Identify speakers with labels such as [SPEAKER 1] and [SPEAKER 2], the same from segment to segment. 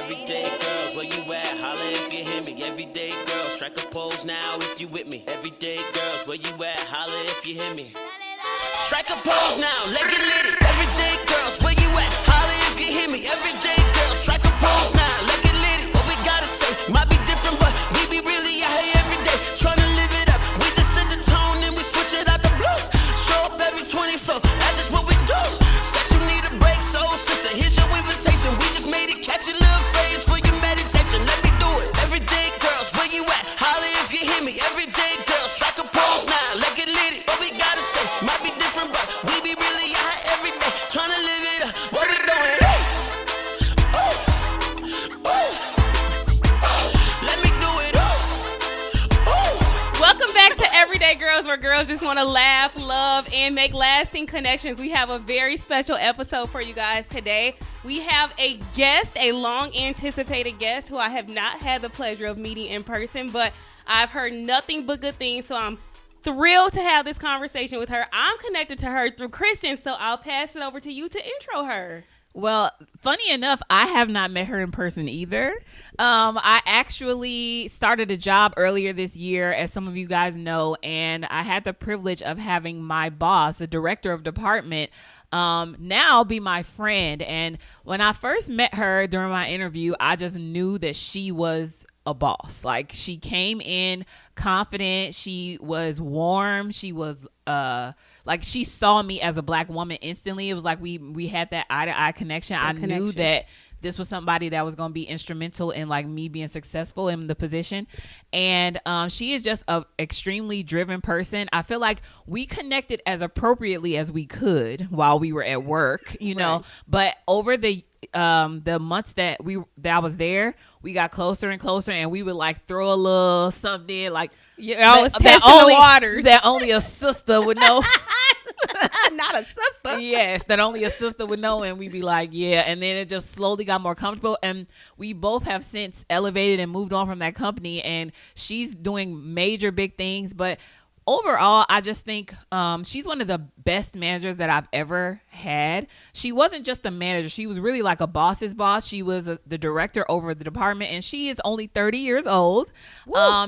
[SPEAKER 1] Everyday girls, where you at? Holla if you hear me. Everyday girls, strike a pose now if you with me. Everyday girls, where you at? Holla if you hear me. Strike a pose now, let get lit. Everyday girls, where you at? Holla if you hear me. Everyday girls, strike a pose now, let get lit. What we gotta say might be different, but we be really out here every day, trying to live it up. We just set the tone and we switch it out the blue. Show up every 24, that's just what we do. Said you need a break, soul sister, here's your invitation. We just made it, catch a little phase for your meditation. Let me do it. Everyday girls, where you at? Holla if you hear me. Everyday girls, strike a pose now, let get lit. What we gotta say might be different, but we be really out here every day, trying to live it up. What we doing? Let me do it.
[SPEAKER 2] Welcome back to Everyday Girls, where girls just want to laugh, love, and make lasting connections. We have a very special episode for you guys today. We have a guest, a long-anticipated guest, who I have not had the pleasure of meeting in person, but I've heard nothing but good things, so I'm thrilled to have this conversation with her. I'm connected to her through Kristen, so I'll pass it over to you to intro her.
[SPEAKER 3] Well, funny enough, I have not met her in person either. I actually started a job earlier this year, as some of you guys know, and I had the privilege of having my boss, the director of department, now be my friend. And when I first met her during my interview, I just knew that she was a boss. Like, she came in confident, she was warm, she was like, she saw me as a Black woman instantly. It was like we had that eye-to-eye connection. I knew that this was somebody that was going to be instrumental in like me being successful in the position. And she is just an extremely driven person. I feel like we connected as appropriately as we could while we were at work, you know, but over the months that I was there, we got closer and closer, and we would like throw a little something like,
[SPEAKER 2] I was testing the waters
[SPEAKER 3] that only a sister would know.
[SPEAKER 2] Not a sister.
[SPEAKER 3] Yes, that only a sister would know. And we'd be like, yeah. And then it just slowly got more comfortable. And we both have since elevated and moved on from that company. And she's doing major big things. But overall, I just think she's one of the best managers that I've ever had. She wasn't just a manager. She was really like a boss's boss. She was the director over the department, and she is only 30 years old.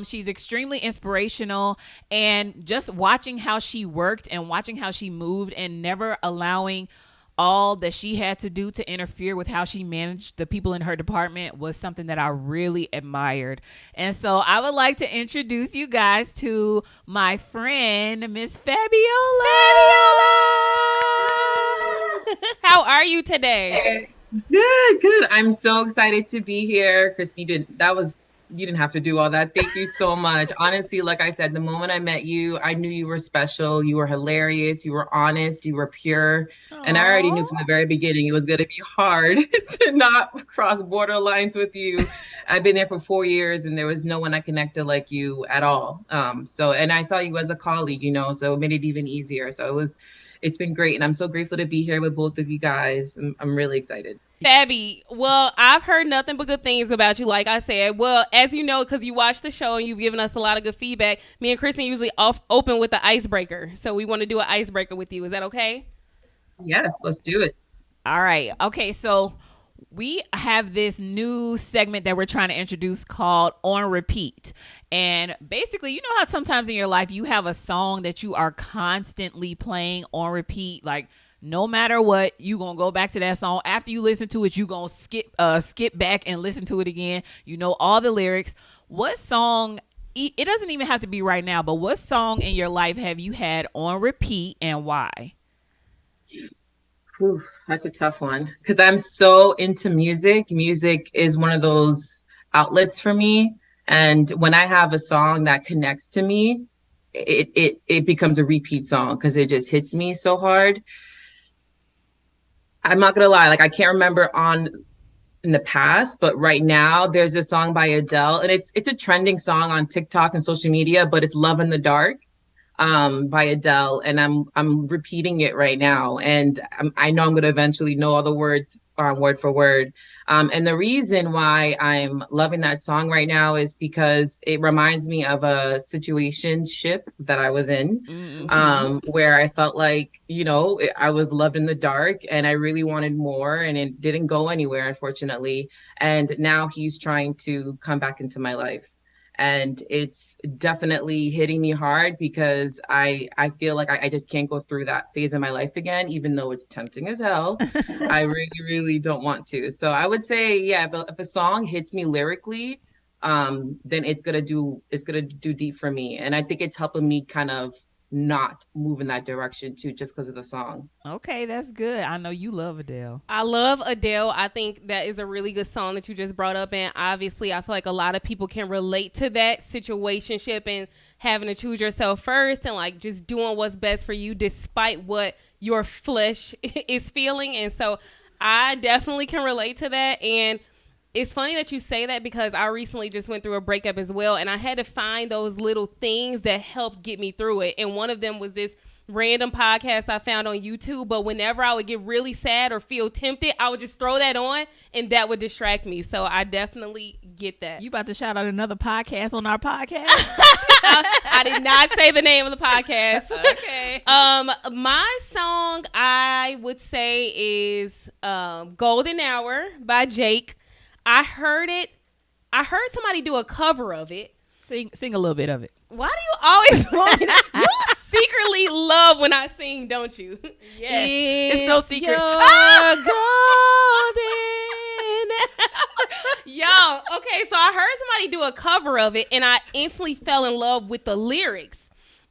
[SPEAKER 3] She's extremely inspirational, and just watching how she worked and watching how she moved and never allowing all that she had to do to interfere with how she managed the people in her department was something that I really admired. And so I would like to introduce you guys to my friend, Miss Fabiola.
[SPEAKER 2] How are you today?
[SPEAKER 4] Good. I'm so excited to be here. Chris, you didn't have to do all that. Thank you so much. Honestly, like I said, the moment I met you, I knew you were special. You were hilarious. You were honest. You were pure. Aww. And I already knew from the very beginning it was going to be hard to not cross border lines with you. I've been there for 4 years, and there was no one I connected like you at all. And I saw you as a colleague, so it made it even easier. So it's been great. And I'm so grateful to be here with both of you guys. I'm really excited.
[SPEAKER 2] Fabby, well, I've heard nothing but good things about you, like I said. Well, as you know, because you watched the show and you've given us a lot of good feedback, me and Kristen usually open with the icebreaker. So we want to do an icebreaker with you. Is that okay?
[SPEAKER 4] Yes, let's do it.
[SPEAKER 3] All right. Okay, so we have this new segment that we're trying to introduce called On Repeat. And basically, you know how sometimes in your life you have a song that you are constantly playing on repeat, like no matter what, you gonna go back to that song. After you listen to it, you gonna skip back and listen to it again. You know all the lyrics. What song, it doesn't even have to be right now, but what song in your life have you had on repeat and why?
[SPEAKER 4] Whew, that's a tough one because I'm so into music. Music is one of those outlets for me. And when I have a song that connects to me, it becomes a repeat song because it just hits me so hard. I'm not going to lie. Like, I can't remember in the past, but right now there's a song by Adele, and it's a trending song on TikTok and social media, but it's Love in the Dark. by Adele, and I'm repeating it right now, and I know I'm going to eventually know all the words word for word. And the reason why I'm loving that song right now is because it reminds me of a situationship that I was in,
[SPEAKER 3] Mm-hmm.
[SPEAKER 4] where I felt like, I was loved in the dark and I really wanted more, and it didn't go anywhere, unfortunately. And now he's trying to come back into my life. And it's definitely hitting me hard because I feel like I just can't go through that phase of my life again, even though it's tempting as hell. I really, really don't want to. So I would say, yeah, if a song hits me lyrically, then it's gonna do deep for me. And I think it's helping me kind of not move in that direction too, just because of the song.
[SPEAKER 3] Okay, that's good. I know you love Adele.
[SPEAKER 2] I love Adele. I think that is a really good song that you just brought up. And obviously, I feel like a lot of people can relate to that situationship and having to choose yourself first and like just doing what's best for you despite what your flesh is feeling. And so I definitely can relate to that. And it's funny that you say that because I recently just went through a breakup as well. And I had to find those little things that helped get me through it. And one of them was this random podcast I found on YouTube. But whenever I would get really sad or feel tempted, I would just throw that on and that would distract me. So I definitely get that.
[SPEAKER 3] You about to shout out another podcast on our podcast?
[SPEAKER 2] I did not say the name of the podcast.
[SPEAKER 3] Okay.
[SPEAKER 2] My song I would say is Golden Hour by Jake. I heard it. I heard somebody do a cover of it.
[SPEAKER 3] Sing a little bit of it.
[SPEAKER 2] Why do you always want me to? You secretly love when I sing, don't you?
[SPEAKER 3] Yes. It's no secret.
[SPEAKER 2] Your golden. Yo, okay, so I heard somebody do a cover of it, and I instantly fell in love with the lyrics.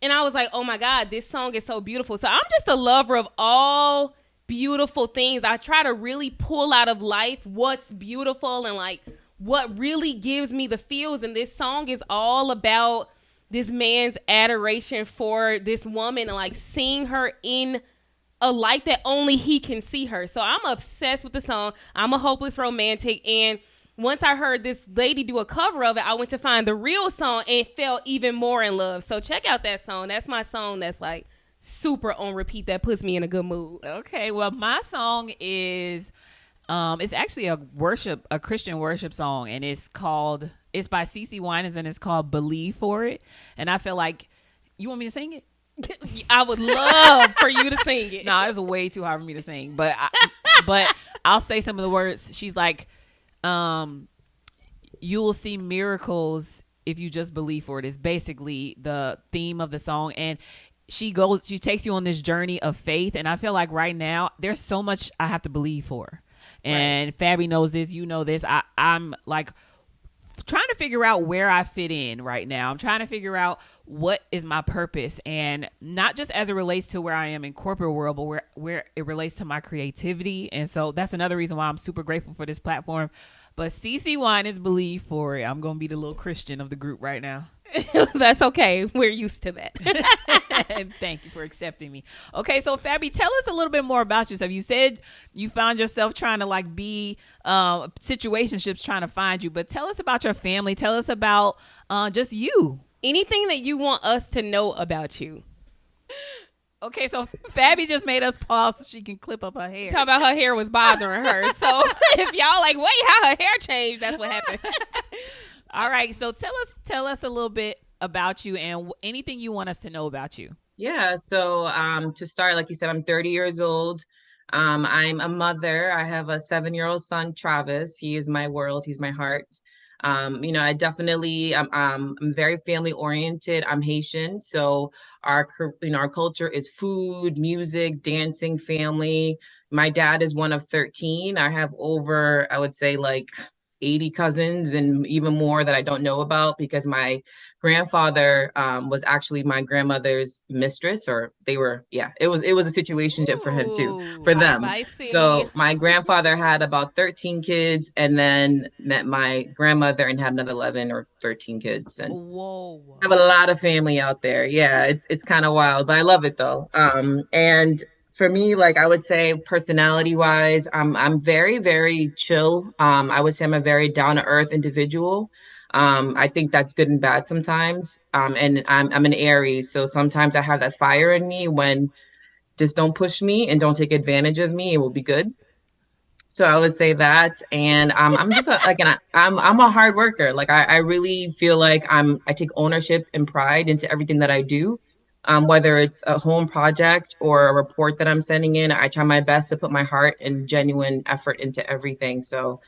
[SPEAKER 2] And I was like, oh my God, this song is so beautiful. So I'm just a lover of all beautiful things. I try to really pull out of life what's beautiful and like what really gives me the feels. And this song is all about this man's adoration for this woman and like seeing her in a light that only he can see her. So I'm obsessed with the song. I'm a hopeless romantic. And once I heard this lady do a cover of it, I went to find the real song and fell even more in love. So check out that song. That's my song that's like super on repeat that puts me in a good mood.
[SPEAKER 3] Okay, well, my song is it's actually a Christian worship song, and it's by CeCe Winans, and it's called Believe for It. And I feel like, you want me to sing it?
[SPEAKER 2] I would love for you to sing it.
[SPEAKER 3] No, it's way too hard for me to sing, but I'll say some of the words. She's like, you will see miracles if you just believe for it, is basically the theme of the song. And she takes you on this journey of faith. And I feel like right now there's so much I have to believe for. And right. Fabi knows this, you know this. I'm like trying to figure out where I fit in right now. I'm trying to figure out what is my purpose, and not just as it relates to where I am in corporate world, but where it relates to my creativity. And so that's another reason why I'm super grateful for this platform. But CeCe Winans, Believe for It. I'm going to be the little Christian of the group right now.
[SPEAKER 2] That's okay. We're used to that.
[SPEAKER 3] And thank you for accepting me. Okay, so Fabi, tell us a little bit more about yourself. You said you found yourself trying to like be situationships trying to find you, but tell us about your family. Tell us about just you.
[SPEAKER 2] Anything that you want us to know about you.
[SPEAKER 3] Okay, so Fabi just made us pause so she can clip up her hair.
[SPEAKER 2] Talk about her hair was bothering her. So if y'all like, wait, how her hair changed, that's what happened.
[SPEAKER 3] All right, so tell us a little bit about you and anything you want us to know about you.
[SPEAKER 4] Yeah, so to start, like you said, I'm 30 years old. I'm a mother. I have a 7-year-old son, Travis. He is my world. He's my heart. I definitely, I'm very family oriented. I'm Haitian, so our culture is food, music, dancing, family. My dad is one of 13. I have over, I would say, like 80 cousins and even more that I don't know about, because my grandfather was actually my grandmother's mistress, or they were, it was a situation for him too, for them. So my grandfather had about 13 kids and then met my grandmother and had another 11 or 13 kids. And
[SPEAKER 3] whoa.
[SPEAKER 4] I have a lot of family out there. Yeah, it's kind of wild, but I love it though. And for me, like I would say personality wise, I'm very, very chill. I would say I'm a very down to earth individual. I think that's good and bad sometimes. And I'm an Aries, so sometimes I have that fire in me when just don't push me and don't take advantage of me. It will be good. So I would say that, and I'm just I'm a hard worker. Like I really feel like I take ownership and pride into everything that I do. Whether it's a home project or a report that I'm sending in, I try my best to put my heart and genuine effort into everything. So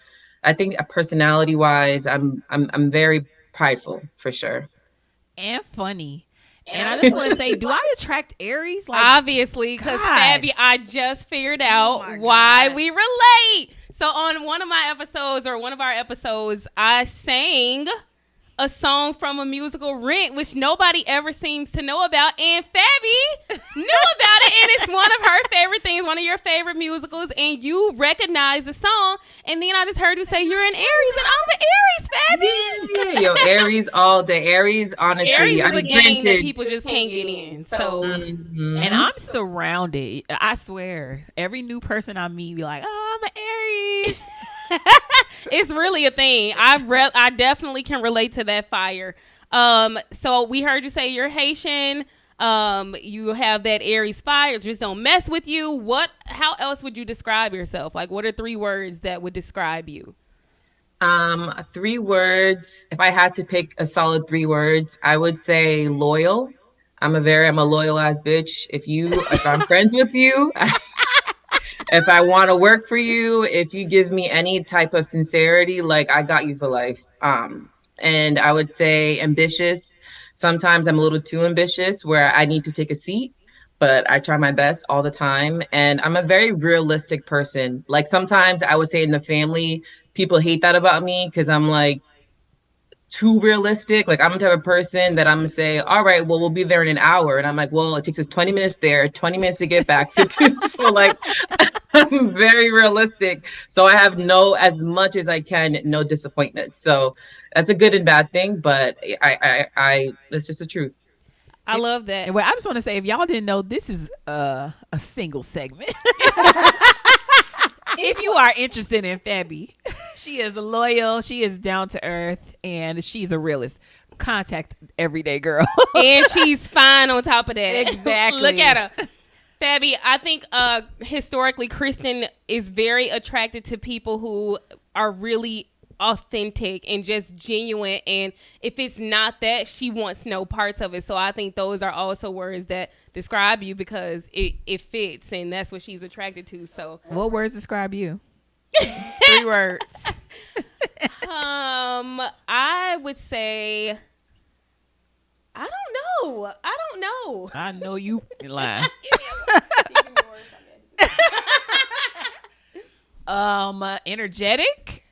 [SPEAKER 4] I think personality wise, I'm very prideful for sure.
[SPEAKER 3] And funny. And I just want to say, do I attract Aries? Like,
[SPEAKER 2] Obviously, because
[SPEAKER 3] God.
[SPEAKER 2] Fabby, I just figured
[SPEAKER 3] Oh
[SPEAKER 2] out
[SPEAKER 3] my
[SPEAKER 2] why
[SPEAKER 3] God.
[SPEAKER 2] we relate. So on one of my episodes, or one of our episodes, I sang a song from a musical, Rent, which nobody ever seems to know about, and Fabby knew about it, and it's one of her favorite things, one of your favorite musicals, and you recognize the song, and then I just heard you say you're an Aries, and I'm an Aries, Fabby.
[SPEAKER 4] Yeah, yo, Aries all day. Aries, honestly,
[SPEAKER 2] Aries
[SPEAKER 4] I
[SPEAKER 2] is a
[SPEAKER 4] mean,
[SPEAKER 2] game that
[SPEAKER 4] granted.
[SPEAKER 2] people just can't get in. So
[SPEAKER 4] Mhm.
[SPEAKER 3] And I'm surrounded. I swear, every new person I meet be like, "Oh, I'm an Aries."
[SPEAKER 2] it's really a thing. I definitely can relate to that fire. So we heard you say you're Haitian. You have that Aries fire. Just don't mess with you. How else would you describe yourself? Like, what are 3 words that would describe you?
[SPEAKER 4] 3 words. If I had to pick a solid 3 words, I would say loyal. I'm a loyal ass bitch. If I'm friends with you, if I want to work for you, if you give me any type of sincerity, like I got you for life. And I would say ambitious. Sometimes I'm a little too ambitious where I need to take a seat, but I try my best all the time. And I'm a very realistic person. Like sometimes I would say in the family, people hate that about me because I'm like, too realistic. Like I'm the type of person that I'm gonna say, all right, well, we'll be there in an hour. And I'm like, well, it takes us 20 minutes there, 20 minutes to get back. 15. So like I'm very realistic. So I have as much as I can, no disappointment. So that's a good and bad thing, but that's just the truth.
[SPEAKER 2] I love that.
[SPEAKER 3] And well, I just want to say, if y'all didn't know, this is a single segment. If you are interested in Fabby, she is loyal, she is down to earth, and she's a realist. Contact Everyday Girl.
[SPEAKER 2] And she's fine on top of that.
[SPEAKER 3] Exactly.
[SPEAKER 2] Look at her. Fabby, I think historically Kristen is very attracted to people who are really authentic and just genuine, and if it's not that, she wants no parts of it. So I think those are also words that describe you because it fits, and that's what she's attracted to. So
[SPEAKER 3] What words describe you? 3 words.
[SPEAKER 2] I would say I don't know.
[SPEAKER 3] I know you lying. Energetic.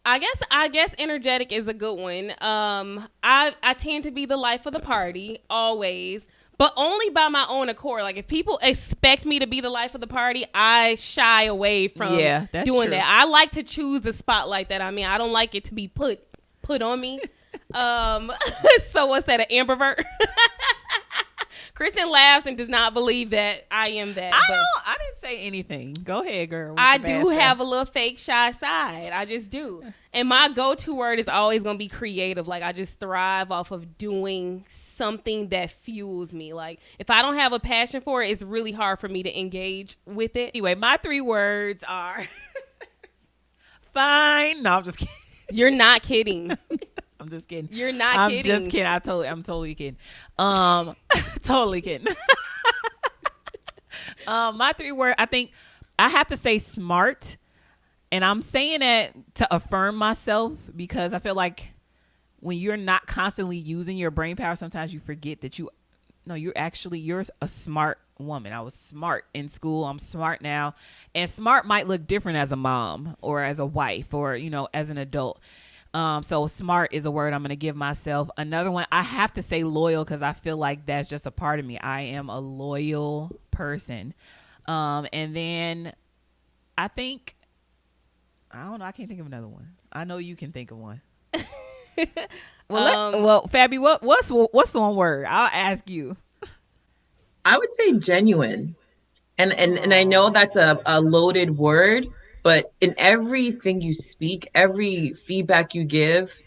[SPEAKER 2] I guess energetic is a good one. I tend to be the life of the party always, but only by my own accord. Like if people expect me to be the life of the party, I shy away from
[SPEAKER 3] That's
[SPEAKER 2] doing
[SPEAKER 3] true.
[SPEAKER 2] that. I like to choose the spotlight that I'm in. I don't like it to be put on me. So what's that? An ambivert? Kristen laughs and does not believe that I am that.
[SPEAKER 3] I didn't say anything. Go ahead, girl.
[SPEAKER 2] I do have a little fake shy side. I just do. And my go-to word is always going to be creative. Like I just thrive off of doing something that fuels me. Like if I don't have a passion for it, it's really hard for me to engage with it.
[SPEAKER 3] Anyway, my 3 words are fine. No, I'm just kidding.
[SPEAKER 2] You're not kidding.
[SPEAKER 3] I'm just kidding.
[SPEAKER 2] You're not
[SPEAKER 3] I'm
[SPEAKER 2] kidding.
[SPEAKER 3] just kidding. I'm totally kidding. Totally kidding. My 3 word, I think I have to say smart. And I'm saying that to affirm myself because I feel like when you're not constantly using your brain power, sometimes you forget that you're a smart woman. I was smart in school. I'm smart now. And smart might look different as a mom or as a wife or, as an adult. So smart is a word I'm going to give myself. Another one, I have to say loyal because I feel like that's just a part of me. I am a loyal person. And then I think, I don't know. I can't think of another one. I know you can think of one. Well, Fabby, what's one word? I'll ask you.
[SPEAKER 4] I would say genuine. And I know that's a loaded word, but in everything you speak, every feedback you give,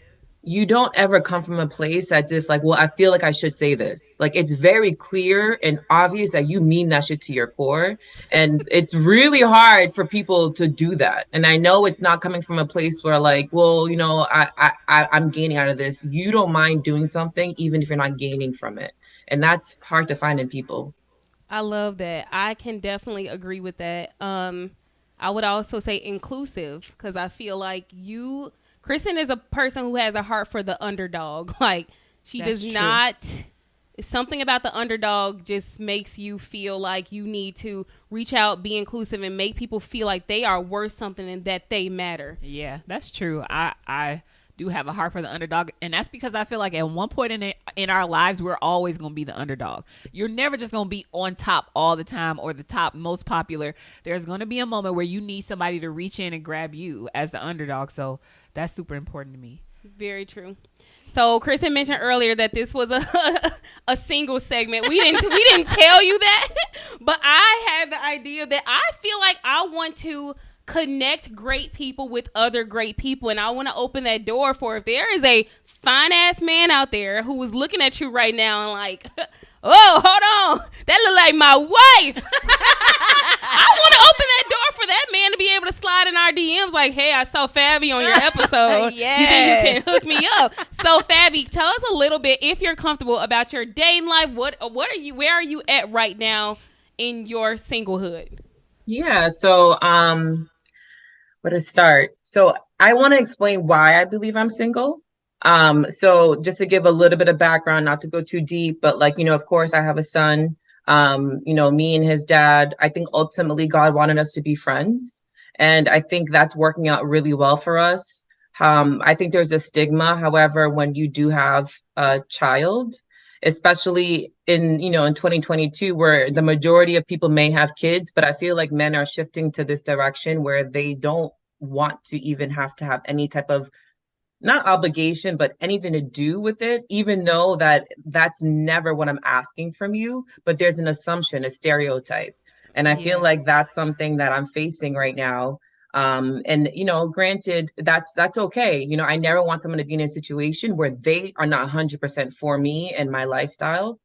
[SPEAKER 4] you don't ever come from a place as if like, well, I feel like I should say this. Like it's very clear and obvious that you mean that shit to your core. And it's really hard for people to do that. And I know it's not coming from a place where like, well, I'm gaining out of this. You don't mind doing something even if you're not gaining from it. And that's hard to find in people.
[SPEAKER 2] I love that. I can definitely agree with that. I would also say inclusive because I feel like Kristen is a person who has a heart for the underdog. Like she
[SPEAKER 3] That's
[SPEAKER 2] does
[SPEAKER 3] true.
[SPEAKER 2] not. Something about the underdog just makes you feel like you need to reach out, be inclusive, and make people feel like they are worth something and that they matter.
[SPEAKER 3] Yeah, that's true. I do have a heart for the underdog, and that's because I feel like at one point in our lives we're always going to be the underdog. You're never just going to be on top all the time or the top most popular. There's going to be a moment where you need somebody to reach in and grab you as the underdog. So that's super important to me.
[SPEAKER 2] Very true. So Kristen mentioned earlier that this was a single segment. We didn't tell you that, but I had the idea that I feel like I want to connect great people with other great people, and I want to open that door for if there is a fine ass man out there who is looking at you right now and like, oh, hold on, that look like my wife. I want to open that door for that man to be able to slide in our DMs like, hey, I saw Fabi on your episode.
[SPEAKER 3] Yes.
[SPEAKER 2] You think you can hook me up? So Fabi, tell us a little bit, if you're comfortable, about your dating life. Where are you at right now in your singlehood?
[SPEAKER 4] Yeah. So, where to start? So I want to explain why I believe I'm single. So just to give a little bit of background, not to go too deep, but like, of course I have a son. Me and his dad, I think ultimately God wanted us to be friends. And I think that's working out really well for us. I think there's a stigma, however, when you do have a child, especially in 2022, where the majority of people may have kids, but I feel like men are shifting to this direction where they don't want to even have to have any type of not obligation, but anything to do with it, even though that's never what I'm asking from you. But there's an assumption, a stereotype. And I feel like that's something that I'm facing right now. And granted, that's okay. I never want someone to be in a situation where they are not 100% for me and my lifestyle.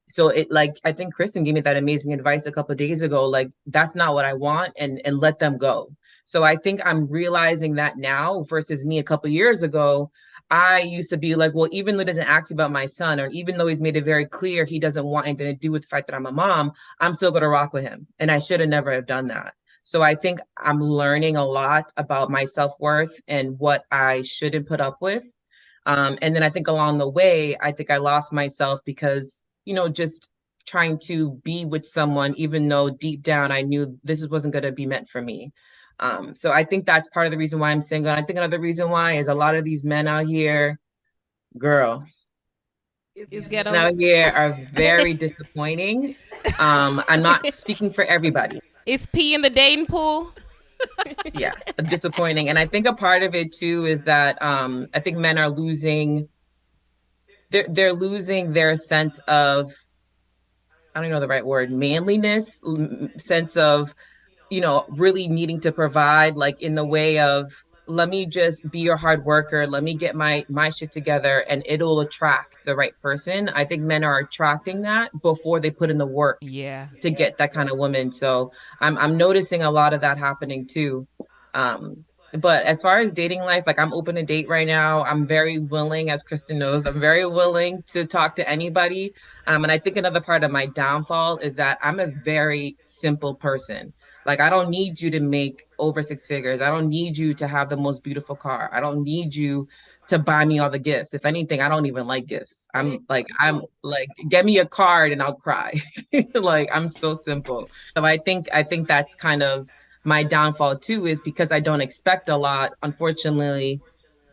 [SPEAKER 4] So I think Kristen gave me that amazing advice a couple of days ago. Like, that's not what I want, and let them go. So I think I'm realizing that now versus me a couple of years ago. I used to be like, well, even though he doesn't ask me about my son, or even though he's made it very clear he doesn't want anything to do with the fact that I'm a mom, I'm still going to rock with him. And I should have never have done that. So I think I'm learning a lot about my self-worth and what I shouldn't put up with. And then I think along the way, I think I lost myself because, just trying to be with someone, even though deep down I knew this wasn't going to be meant for me. So I think that's part of the reason why I'm single. I think another reason why is a lot of these men out here, girl, out here are very disappointing. I'm not speaking for everybody.
[SPEAKER 2] Is pee in the dating pool?
[SPEAKER 4] Yeah, disappointing. And I think a part of it too is that I think men are losing. They're losing their sense of, I don't know the right word, manliness, sense of, really needing to provide, like in the way of, let me just be your hard worker. Let me get my shit together and it'll attract the right person. I think men are attracting that before they put in the work to get that kind of woman. So I'm noticing a lot of that happening too. But as far as dating life, like I'm open to date right now. I'm very willing, as Kristen knows, I'm very willing to talk to anybody. And I think another part of my downfall is that I'm a very simple person. Like, I don't need you to make over six figures. I don't need you to have the most beautiful car. I don't need you to buy me all the gifts. If anything, I don't even like gifts. I'm like, get me a card and I'll cry. Like, I'm so simple. So I think that's kind of my downfall too, is because I don't expect a lot. Unfortunately,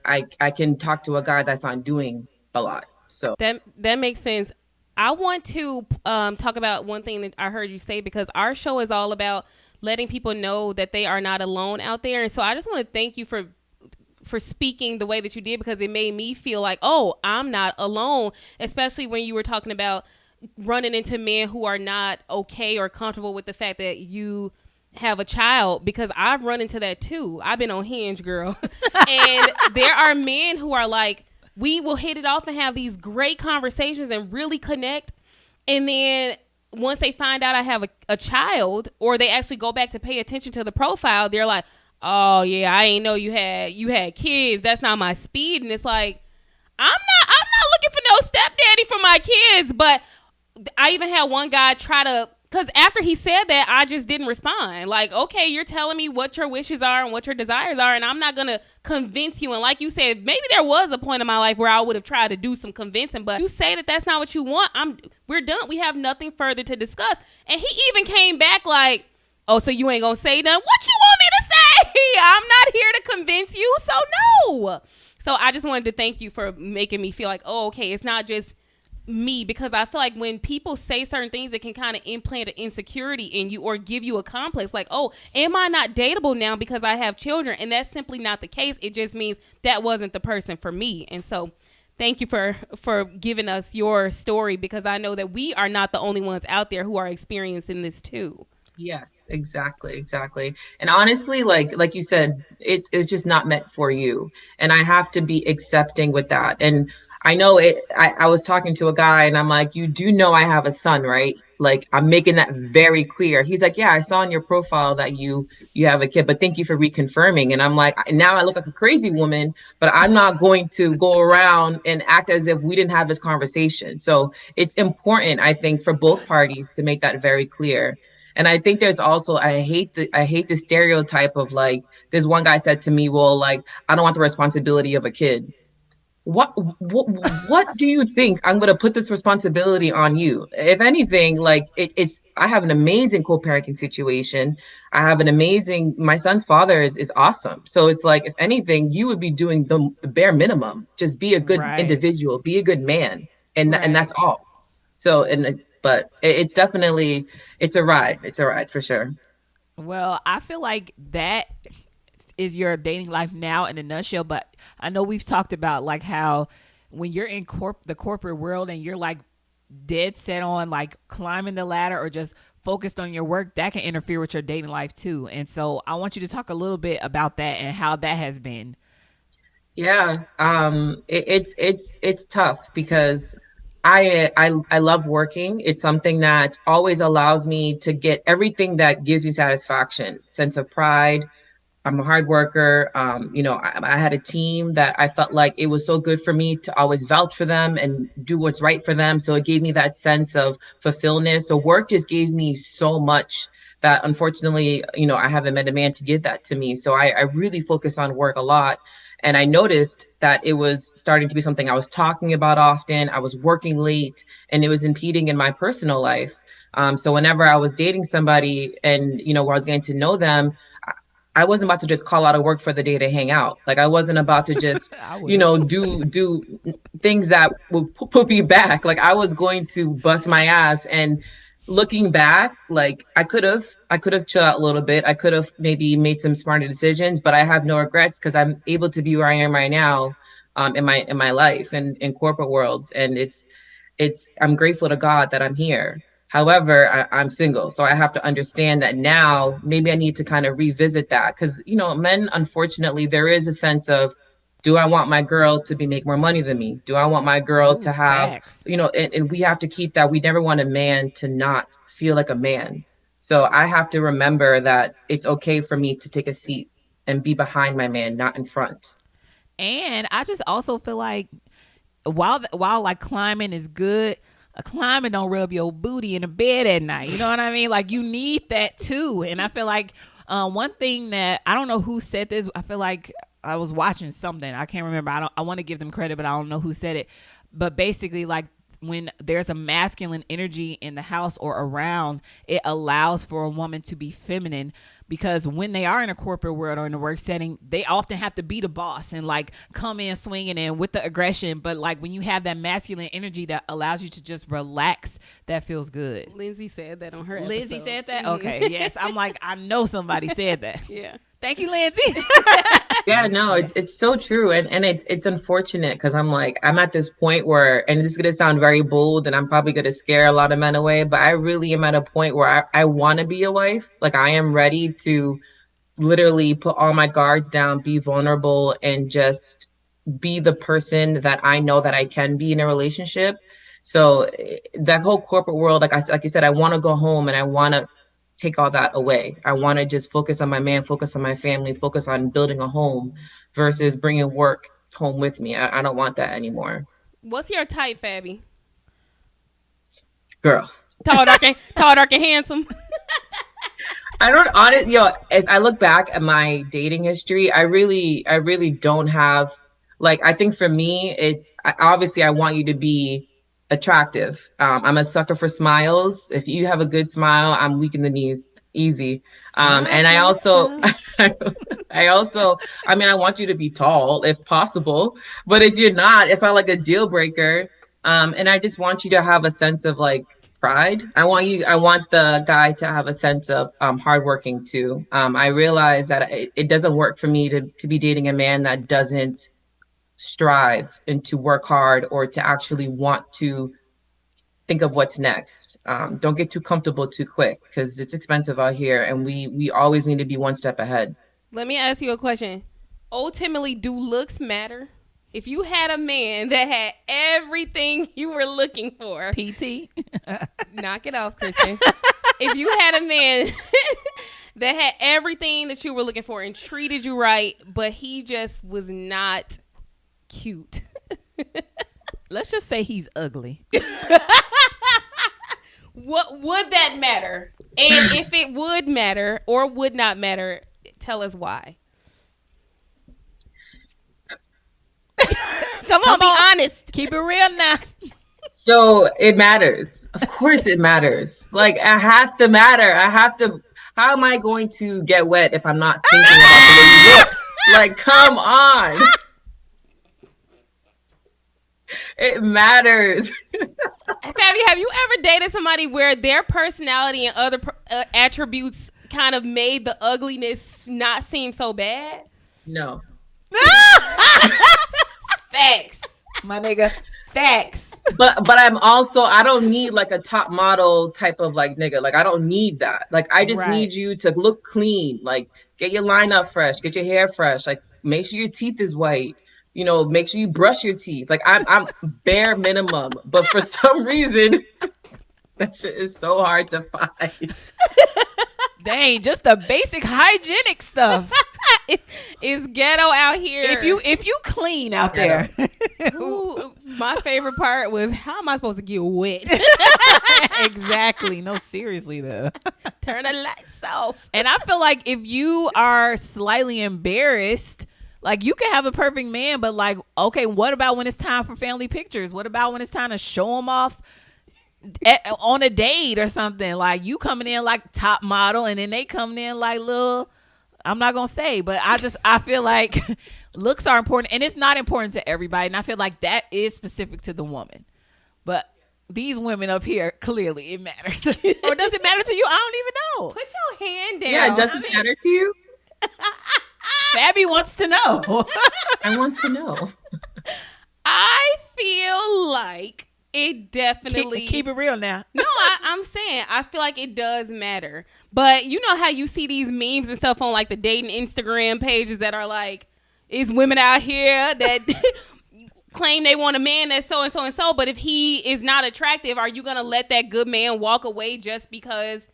[SPEAKER 4] I can talk to a guy that's not doing a lot. So
[SPEAKER 2] that makes sense. I want to talk about one thing that I heard you say, because our show is all about letting people know that they are not alone out there. And so I just want to thank you for speaking the way that you did, because it made me feel like, oh, I'm not alone, especially when you were talking about running into men who are not okay or comfortable with the fact that you have a child, because I've run into that too. I've been on Hinge, girl. And there are men who are like, we will hit it off and have these great conversations and really connect. And then once they find out I have a child, or they actually go back to pay attention to the profile, they're like, oh yeah, I ain't know you had kids. That's not my speed. And it's like, I'm not looking for no stepdaddy for my kids. But I even had one guy try to, because after he said that, I just didn't respond. Like, okay, you're telling me what your wishes are and what your desires are, and I'm not going to convince you. And like you said, maybe there was a point in my life where I would have tried to do some convincing, but you say that that's not what you want. We're done. We have nothing further to discuss. And he even came back like, oh, so you ain't going to say nothing? What you want me to say? I'm not here to convince you, so no. So I just wanted to thank you for making me feel like, oh, okay, it's not just me, because I feel like when people say certain things, it can kind of implant an insecurity in you or give you a complex like, oh, am I not dateable now because I have children? And that's simply not the case. It just means that wasn't the person for me. And so thank you for giving us your story, because I know that we are not the only ones out there who are experiencing this too.
[SPEAKER 4] Yes, exactly. And honestly, like you said, it's just not meant for you. And I have to be accepting with that. And I know it, I was talking to a guy and I'm like, you do know I have a son, right? Like, I'm making that very clear. He's like, yeah, I saw on your profile that you have a kid, but thank you for reconfirming. And I'm like, now I look like a crazy woman, but I'm not going to go around and act as if we didn't have this conversation. So it's important, I think, for both parties to make that very clear. And I think there's also, I hate the stereotype of like, this one guy said to me, well, like, I don't want the responsibility of a kid. What do you think? I'm going to put this responsibility on you. If anything, like I have an amazing co-parenting situation. I have my son's father is awesome. So it's like, if anything, you would be doing the bare minimum. Just be a good individual, be a good man. And that's all. So, but it's definitely, it's a ride. It's a ride for sure.
[SPEAKER 3] Well, I feel like that is your dating life now in a nutshell. But I know we've talked about like how when you're in the corporate world and you're like dead set on like climbing the ladder or just focused on your work, that can interfere with your dating life too. And so I want you to talk a little bit about that and how that has been.
[SPEAKER 4] Yeah, it's tough because I love working. It's something that always allows me to get everything that gives me satisfaction, sense of pride. I'm a hard worker. I had a team that I felt like it was so good for me to always vouch for them and do what's right for them. So it gave me that sense of fulfillment. So work just gave me so much that unfortunately, I haven't met a man to give that to me. So I really focus on work a lot. And I noticed that it was starting to be something I was talking about often. I was working late and it was impeding in my personal life. So whenever I was dating somebody and, where I was getting to know them, I wasn't about to just call out of work for the day to hang out. Like I wasn't about to just, do things that would put me back. Like I was going to bust my ass. And looking back, like I could have chilled out a little bit. I could have maybe made some smarter decisions, but I have no regrets because I'm able to be where I am right now, in my life and in corporate world. And I'm grateful to God that I'm here. However, I'm single, so I have to understand that now maybe I need to kind of revisit that because, men, unfortunately, there is a sense of, do I want my girl to make more money than me? Do I want my girl to have,
[SPEAKER 3] facts.
[SPEAKER 4] and we have to keep that. We never want a man to not feel like a man. So I have to remember that it's okay for me to take a seat and be behind my man, not in front.
[SPEAKER 3] And I just also feel like while like climbing is good, a climbing don't rub your booty in the bed at night. You know what I mean? Like you need that too. And I feel like one thing that I don't know who said this. I feel like I was watching something. I can't remember. I want to give them credit, but I don't know who said it. But basically, like when there's a masculine energy in the house or around, it allows for a woman to be feminine. Because when they are in a corporate world or in a work setting, they often have to be the boss and like come in swinging and with the aggression. But like when you have that masculine energy that allows you to just relax, that feels good.
[SPEAKER 2] Lindsay said that on her
[SPEAKER 3] Lindsay
[SPEAKER 2] episode.
[SPEAKER 3] said that? Okay, yes. I'm like, I know somebody said that.
[SPEAKER 2] Yeah.
[SPEAKER 3] Thank you, Lindsay.
[SPEAKER 4] Yeah, no, it's so true. And it's unfortunate because I'm at this point where, and this is gonna sound very bold and I'm probably gonna scare a lot of men away, but I really am at a point where I want to be a wife. Like I am ready to literally put all my guards down, be vulnerable and just be the person that I know that I can be in a relationship. So that whole corporate world, like you said, I want to go home and I want to take all that away. I want to just focus on my man, focus on my family, focus on building a home versus bringing work home with me. I don't want that anymore.
[SPEAKER 2] What's your type, Fabby?
[SPEAKER 4] Girl.
[SPEAKER 2] Tall, dark, and handsome.
[SPEAKER 4] I don't honestly, if I look back at my dating history, I really don't have, like, I think for me, obviously I want you to be attractive. I'm a sucker for smiles. If you have a good smile, I'm weak in the knees, easy. And I also, I mean, I want you to be tall if possible, but if you're not, it's not like a deal breaker. And I just want you to have a sense of like pride. I want the guy to have a sense of hardworking too. I realize that it doesn't work for me to be dating a man that doesn't strive and to work hard or to actually want to think of what's next. Don't get too comfortable too quick because it's expensive out here and we always need to be one step ahead.
[SPEAKER 2] Let me ask you a question. Ultimately, do looks matter? If you had a man that had everything you were looking for.
[SPEAKER 3] PT?
[SPEAKER 2] Knock it off, Kristen. If you had a man that had everything that you were looking for and treated you right, but he just was not cute.
[SPEAKER 3] Let's just say he's ugly.
[SPEAKER 2] What would that matter? And if it would matter or would not matter, tell us why. Come on, be honest.
[SPEAKER 3] Keep it real now.
[SPEAKER 4] So it matters. Of course it matters. Like, it has to matter. How am I going to get wet if I'm not thinking about the way you look? Like, come on. It matters.
[SPEAKER 2] Fabby, have you ever dated somebody where their personality and other attributes kind of made the ugliness not seem so bad?
[SPEAKER 4] No.
[SPEAKER 2] Facts.
[SPEAKER 3] My nigga. Facts.
[SPEAKER 4] But I don't need like a top model type of like nigga. Like, I don't need that. Like, I just need you to look clean. Like, get your lineup fresh, get your hair fresh. Like, make sure your teeth is white. You know, make sure you brush your teeth. Like, I'm bare minimum. But for some reason, that shit is so hard to find.
[SPEAKER 3] Dang, just the basic hygienic stuff.
[SPEAKER 2] It's ghetto out here.
[SPEAKER 3] If you clean out there.
[SPEAKER 2] Ooh, my favorite part was, how am I supposed to get wet?
[SPEAKER 3] Exactly. No, seriously though.
[SPEAKER 2] Turn the lights off.
[SPEAKER 3] And I feel like if you are slightly embarrassed, like, you can have a perfect man, but like, okay, what about when it's time for family pictures? What about when it's time to show them off on a date or something? Like, you coming in like top model and then they coming in like little, I'm not going to say, but I feel like looks are important, and it's not important to everybody. And I feel like that is specific to the woman. But these women up here, clearly it matters. Or does it matter to you? I don't even know.
[SPEAKER 2] Put your hand down.
[SPEAKER 4] Yeah, it doesn't matter to you?
[SPEAKER 3] Fabby wants to know.
[SPEAKER 4] I want to know.
[SPEAKER 2] I feel like it definitely
[SPEAKER 3] keep it real now.
[SPEAKER 2] No, I'm saying I feel like it does matter. But you know how you see these memes and stuff on like the dating Instagram pages that are like, it's women out here that claim they want a man that's so and so and so, but if he is not attractive, are you gonna let that good man walk away just because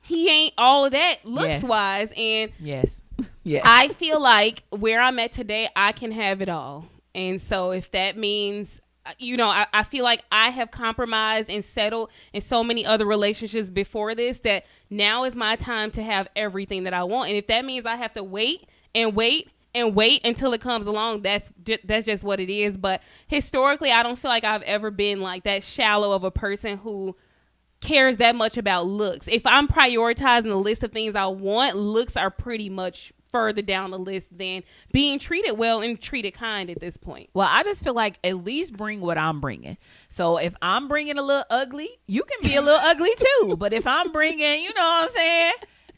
[SPEAKER 2] he ain't all of that looks wise? And
[SPEAKER 3] yes.
[SPEAKER 2] I feel like where I'm at today, I can have it all. And so if that means, you know, I feel like I have compromised and settled in so many other relationships before this, that now is my time to have everything that I want. And if that means I have to wait and wait and wait until it comes along, that's just what it is. But historically, I don't feel like I've ever been like that shallow of a person who cares that much about looks. If I'm prioritizing the list of things I want, looks are pretty much further down the list than being treated well and treated kind at this point.
[SPEAKER 3] Well, I just feel like at least bring what I'm bringing. So if I'm bringing a little ugly, you can be a little ugly too. But if I'm bringing, you know what I'm saying,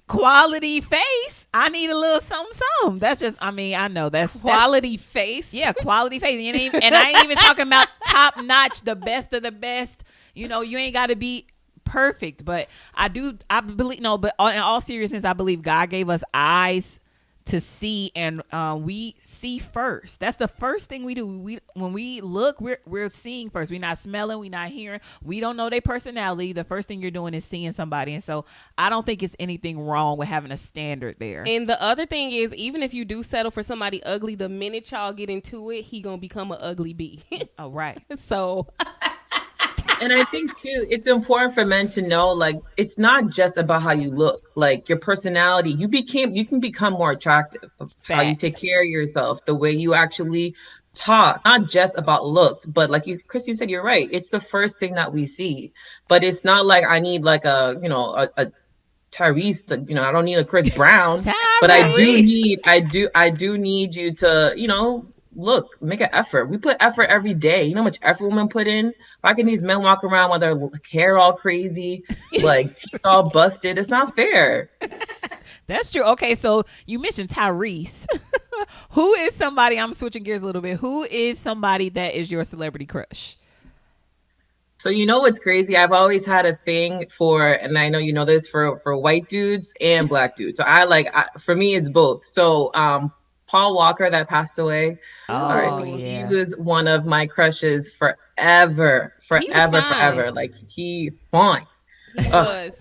[SPEAKER 3] quality face, I need a little something. That's just, I mean, I know that's
[SPEAKER 2] quality face.
[SPEAKER 3] Yeah, quality face. And I ain't even talking about top notch, the best of the best. You know, you ain't got to be perfect. But I believe, no, but in all seriousness, I believe God gave us eyes to see, and we see first. That's the first thing we do. When we look, we're seeing first. We're not smelling, we're not hearing. We don't know their personality. The first thing you're doing is seeing somebody, and so I don't think it's anything wrong with having a standard there.
[SPEAKER 2] And the other thing is, even if you do settle for somebody ugly, the minute y'all get into it, he gonna become an ugly bee.
[SPEAKER 3] Oh, right.
[SPEAKER 2] So.
[SPEAKER 4] And I think too, it's important for men to know, like, it's not just about how you look, like your personality. You can become more attractive of how you take care of yourself, the way you actually talk, not just about looks, but like Chris, you said, you're right. It's the first thing that we see, but it's not like I need like a Tyrese to, I don't need a Chris Brown, but I do need you to, look, make an effort. We put effort every day. You know how much effort women put in? Why can these men walk around with their hair all crazy, like teeth all busted? It's not fair.
[SPEAKER 3] That's true. Okay, so you mentioned Tyrese. Who is somebody, I'm switching gears a little bit, who is somebody that is your celebrity crush?
[SPEAKER 4] So what's crazy? I've always had a thing for, and I know you know this, for white dudes and black dudes. So for me, it's both. So Paul Walker, that passed away.
[SPEAKER 3] Oh,
[SPEAKER 4] He was one of my crushes forever. Like he fine.
[SPEAKER 2] He was.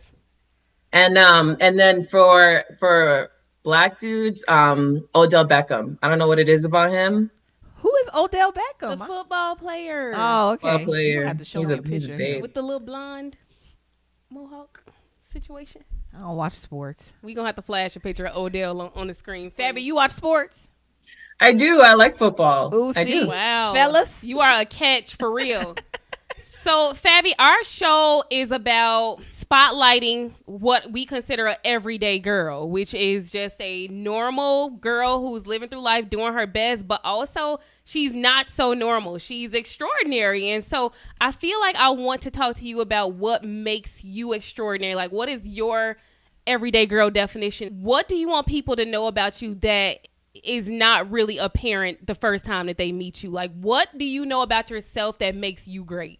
[SPEAKER 4] And then for black dudes, Odell Beckham. I don't know what it is about him.
[SPEAKER 3] Who is Odell Beckham?
[SPEAKER 2] The football player.
[SPEAKER 3] Oh, okay.
[SPEAKER 4] Football player.
[SPEAKER 3] Have to show me a picture
[SPEAKER 2] with the little blonde mohawk situation.
[SPEAKER 3] I don't watch sports.
[SPEAKER 2] We gonna have to flash a picture of Odell on the screen.
[SPEAKER 3] Fabi, you watch sports?
[SPEAKER 4] I do. I like football.
[SPEAKER 3] Ooh,
[SPEAKER 4] I do.
[SPEAKER 2] Wow,
[SPEAKER 3] fellas,
[SPEAKER 2] you are a catch for real. So, Fabi, our show is about spotlighting what we consider an everyday girl, which is just a normal girl who's living through life, doing her best, but also she's not so normal. She's extraordinary. And so I feel like I want to talk to you about what makes you extraordinary. Like, what is your everyday girl definition? What do you want people to know about you that is not really apparent the first time that they meet you? Like, what do you know about yourself that makes you great?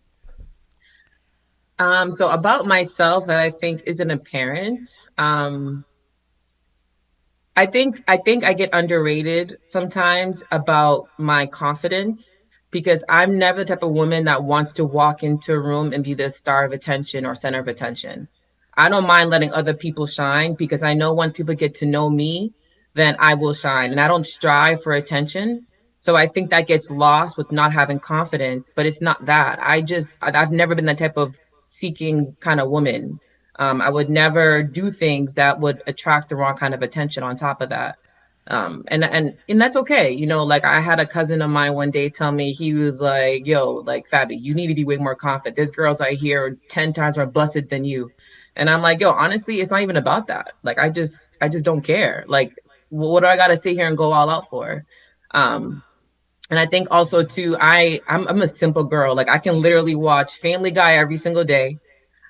[SPEAKER 4] So about myself that I think isn't apparent. I think I get underrated sometimes about my confidence, because I'm never the type of woman that wants to walk into a room and be the star of attention or center of attention. I don't mind letting other people shine, because I know once people get to know me, then I will shine, and I don't strive for attention. So I think that gets lost with not having confidence, but it's not that. I've never been that type of seeking kind of woman. I would never do things that would attract the wrong kind of attention on top of that. And that's okay. Like I had a cousin of mine one day tell me, he was like, yo, like, Fabi, you need to be way more confident. There's girls out here 10 times more busted than you. And I'm like, yo, honestly, it's not even about that. Like, I just don't care. Like, what do I got to sit here and go all out for? And I think also too, I'm a simple girl. Like I can literally watch Family Guy every single day.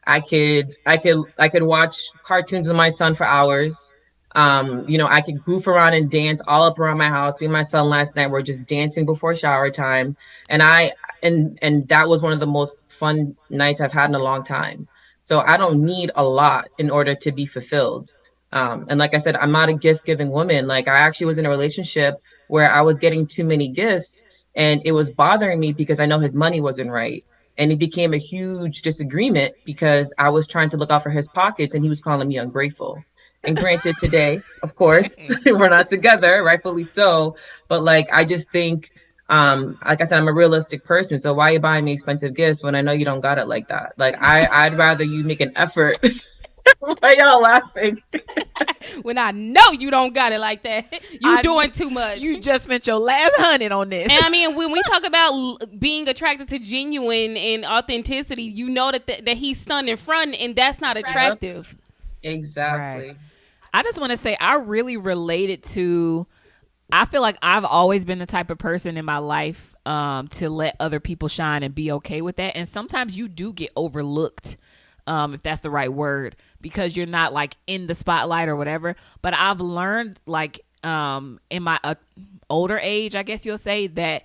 [SPEAKER 4] I could watch cartoons with my son for hours. I could goof around and dance all up around my house. Me and my son last night were just dancing before shower time. And that was one of the most fun nights I've had in a long time. So I don't need a lot in order to be fulfilled. And like I said, I'm not a gift giving woman. Like I actually was in a relationship where I was getting too many gifts, and it was bothering me because I know his money wasn't right. And it became a huge disagreement because I was trying to look out for his pockets and he was calling me ungrateful. And granted, today, of course, we're not together, rightfully so. But like, I just think, like I said, I'm a realistic person. So why are you buying me expensive gifts when I know you don't got it like that? Like, I'd rather you make an effort. Why y'all laughing?
[SPEAKER 2] When I know you don't got it like that, you doing too much.
[SPEAKER 3] You just spent your last $100 on this.
[SPEAKER 2] And I mean, when we talk about being attracted to genuine and authenticity, you know that he's stunned in front, and that's not attractive.
[SPEAKER 4] Exactly.
[SPEAKER 3] Right. I just want to say I really related to. I feel like I've always been the type of person in my life to let other people shine and be okay with that. And sometimes you do get overlooked. If that's the right word, because you're not like in the spotlight or whatever. But I've learned like in my older age, I guess you'll say, that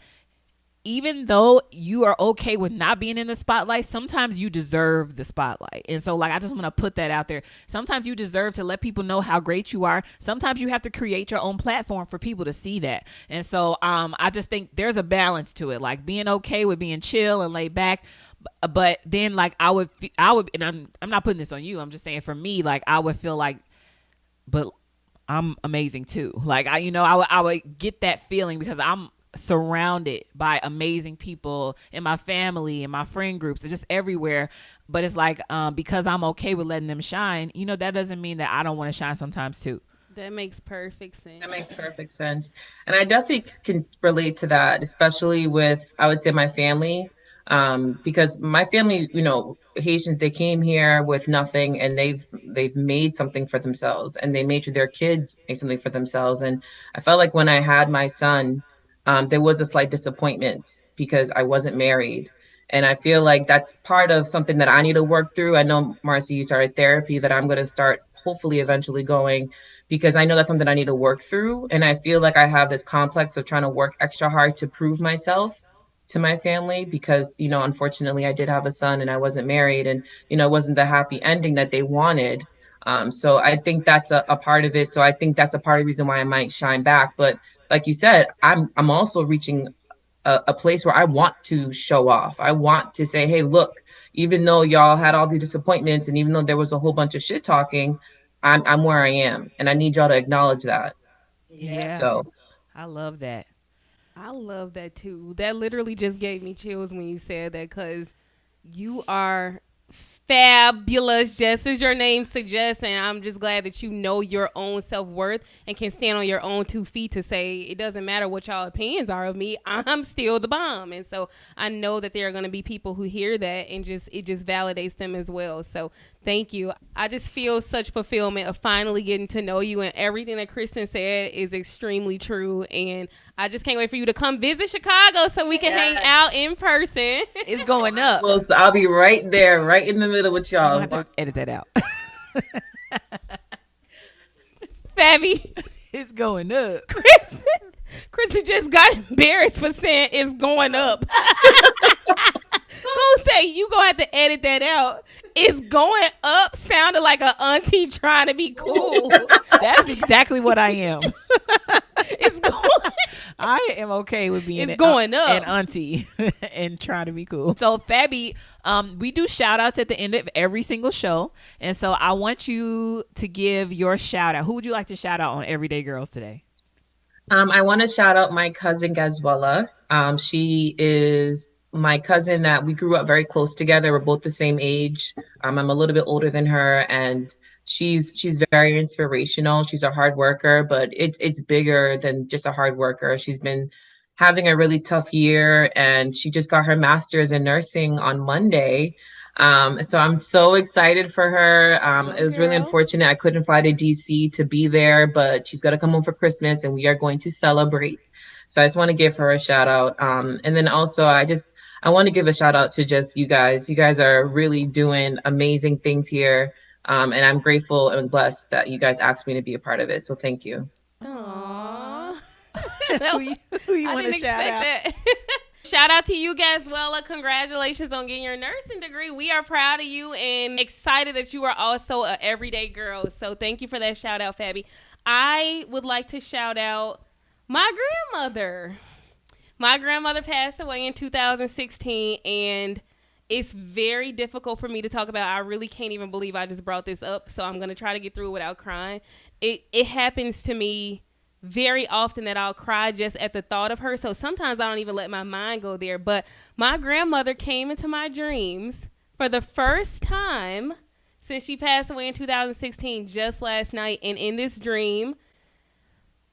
[SPEAKER 3] even though you are okay with not being in the spotlight, sometimes you deserve the spotlight. And so, like, I just want to put that out there. Sometimes you deserve to let people know how great you are. Sometimes you have to create your own platform for people to see that. And so I just think there's a balance to it, like being okay with being chill and laid back. But then, like, I would, and I'm not putting this on you. I'm just saying, for me, like, I would feel like, but I'm amazing too. Like, I would get that feeling because I'm surrounded by amazing people in my family and my friend groups, just everywhere. But it's like, because I'm okay with letting them shine, that doesn't mean that I don't want to shine sometimes too.
[SPEAKER 2] That makes perfect sense.
[SPEAKER 4] That makes perfect sense. And I definitely can relate to that, especially with, I would say, my family. Because my family, Haitians, they came here with nothing, and they've made something for themselves, and they made sure their kids make something for themselves. And I felt like when I had my son, there was a slight disappointment because I wasn't married. And I feel like that's part of something that I need to work through. I know, Marcy, you started therapy, that I'm going to start hopefully eventually going, because I know that's something I need to work through. And I feel like I have this complex of trying to work extra hard to prove myself to my family because, unfortunately, I did have a son and I wasn't married, and, it wasn't the happy ending that they wanted. So I think that's a part of it. So I think that's a part of the reason why I might shine back. But like you said, I'm also reaching a place where I want to show off. I want to say, hey, look, even though y'all had all these disappointments, and even though there was a whole bunch of shit talking, I'm where I am, and I need y'all to acknowledge that.
[SPEAKER 3] Yeah.
[SPEAKER 4] So
[SPEAKER 3] I love that.
[SPEAKER 2] I love that too. That literally just gave me chills when you said that, because you are fabulous, just as your name suggests, and I'm just glad that you know your own self-worth and can stand on your own 2 feet to say it doesn't matter what y'all opinions are of me, I'm still the bomb. And so I know that there are going to be people who hear that and it just validates them as well. So thank you. I just feel such fulfillment of finally getting to know you, and everything that Kristen said is extremely true. And I just can't wait for you to come visit Chicago so we can hang out in person.
[SPEAKER 3] It's going up.
[SPEAKER 4] well, so I'll be right there, right in the middle with
[SPEAKER 3] I'm
[SPEAKER 4] y'all.
[SPEAKER 3] gonna have to edit that out.
[SPEAKER 2] Fabby.
[SPEAKER 3] It's going up.
[SPEAKER 2] Kristen just got embarrassed for saying it's going up. Who say you gonna have to edit that out? It's going up sounded like an auntie trying to be cool.
[SPEAKER 3] That's exactly what I am.
[SPEAKER 2] It's going.
[SPEAKER 3] I am okay with being
[SPEAKER 2] It's going up.
[SPEAKER 3] an auntie and trying to be cool. So, Fabby, we do shout outs at the end of every single show. And so I want you to give your shout out. Who would you like to shout out on Everyday Girls today?
[SPEAKER 4] I want to shout out my cousin Gazwella. She is my cousin that we grew up very close together. We're both the same age. I'm a little bit older than her, and she's very inspirational. She's a hard worker, but it's bigger than just a hard worker. She's been having a really tough year, and she just got her master's in nursing on Monday. So I'm so excited for her. It was really unfortunate I couldn't fly to DC to be there, but she's got to come home for Christmas, and we are going to celebrate. So I just want to give her a shout out. And then also I want to give a shout out to just you guys. You guys are really doing amazing things here. And I'm grateful and blessed that you guys asked me to be a part of it. So thank you.
[SPEAKER 2] Aww.
[SPEAKER 3] Who you
[SPEAKER 2] I
[SPEAKER 3] want to
[SPEAKER 2] didn't
[SPEAKER 3] shout out?
[SPEAKER 2] expect that. Shout out to you, Gazwella. Congratulations on getting your nursing degree. We are proud of you and excited that you are also an everyday girl. So thank you for that shout out, Fabby. I would like to shout out my grandmother. My grandmother passed away in 2016, and it's very difficult for me to talk about. I really can't even believe I just brought this up, so I'm going to try to get through it without crying. It happens to me very often that I'll cry just at the thought of her, so sometimes I don't even let my mind go there. But my grandmother came into my dreams for the first time since she passed away in 2016, just last night, and in this dream,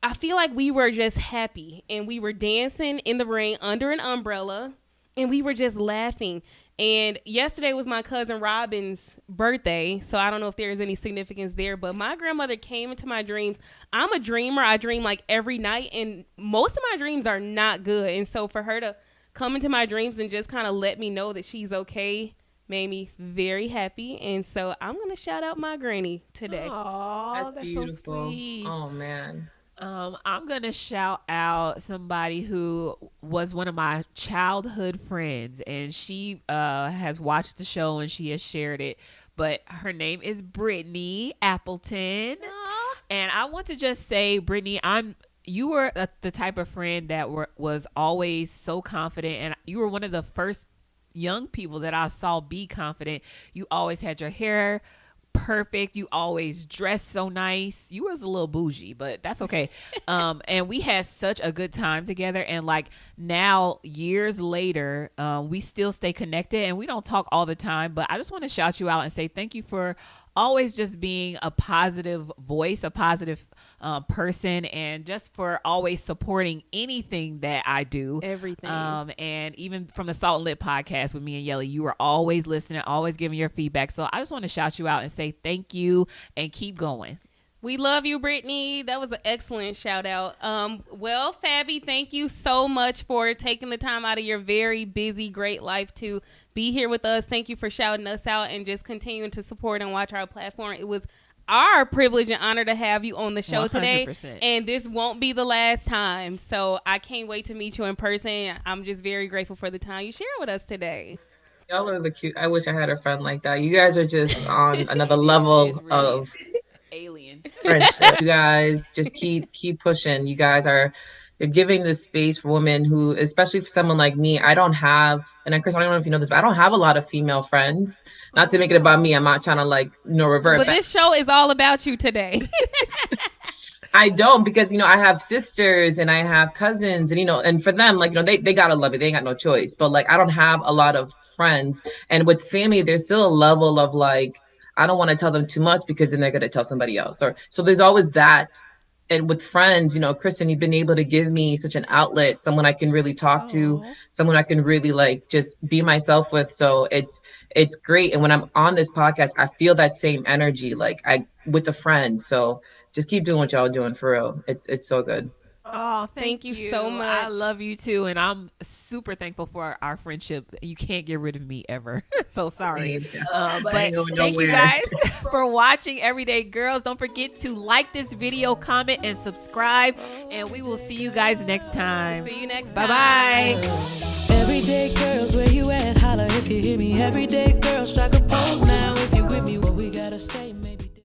[SPEAKER 2] I feel like we were just happy, and we were dancing in the rain under an umbrella, and we were just laughing. And yesterday was my cousin Robin's birthday, so I don't know if there's any significance there, but my grandmother came into my dreams. I'm a dreamer. I dream like every night, and most of my dreams are not good. And so for her to come into my dreams and just kind of let me know that she's okay made me very happy. And so I'm going to shout out my granny today.
[SPEAKER 3] Aww,
[SPEAKER 4] That's beautiful.
[SPEAKER 3] so sweet.
[SPEAKER 4] Oh, man.
[SPEAKER 3] I'm gonna shout out somebody who was one of my childhood friends, and she has watched the show and she has shared it. But her name is Brittany Appleton, and I want to just say, Brittany, you were the type of friend that was always so confident, and you were one of the first young people that I saw be confident. You always had your hair perfect. You always dressed so nice. You was a little bougie, but that's okay. And we had such a good time together. And like now, years later, we still stay connected and we don't talk all the time, but I just want to shout you out and say thank you for always just being a positive voice, a positive person, and just for always supporting anything that I do.
[SPEAKER 2] Everything.
[SPEAKER 3] And even from the Salt and Lit podcast with me and Yelly, you were always listening, always giving your feedback. So I just want to shout you out and say thank you and keep going.
[SPEAKER 2] We love you, Brittany. That was an excellent shout out. Well, Fabi, thank you so much for taking the time out of your very busy, great life to be here with us. Thank you for shouting us out and just continuing to support and watch our platform. It was our privilege and honor to have you on the show
[SPEAKER 3] 100%.
[SPEAKER 2] today. And this won't be the last time. So I can't wait to meet you in person. I'm just very grateful for the time you shared with us today.
[SPEAKER 4] Y'all are the cute. I wish I had a friend like that. You guys are just on another level
[SPEAKER 3] really
[SPEAKER 4] of
[SPEAKER 3] alien
[SPEAKER 4] friendship. You guys just keep pushing. You guys you're giving this space for women who, especially for someone like me, I don't have, and Chris, I don't know if you know this, but I don't have a lot of female friends. Not to make it about me. I'm not trying to revert.
[SPEAKER 2] But this show is all about you today.
[SPEAKER 4] I don't, because, I have sisters and I have cousins and, and for them, they got to love it. They ain't got no choice. But I don't have a lot of friends. And with family, there's still a level of I don't want to tell them too much because then they're going to tell somebody else. So there's always that. And with friends, Kristen, you've been able to give me such an outlet, someone I can really talk to, someone I can really just be myself with. So it's great. And when I'm on this podcast, I feel that same energy, with a friend. So just keep doing what y'all doing, for real. It's so good.
[SPEAKER 3] Oh,
[SPEAKER 2] thank you so much.
[SPEAKER 3] I love you too, and I'm super thankful for our friendship. You can't get rid of me ever. So sorry. But thank you guys for watching Everyday Girls. Don't forget to like this video, comment, and subscribe, and we will see you guys next time.
[SPEAKER 2] See you next time.
[SPEAKER 3] Bye-bye.
[SPEAKER 1] Everyday girls, where you at? Holla if you hear me. Everyday girls, strike a pose now if you with me. What we gotta say.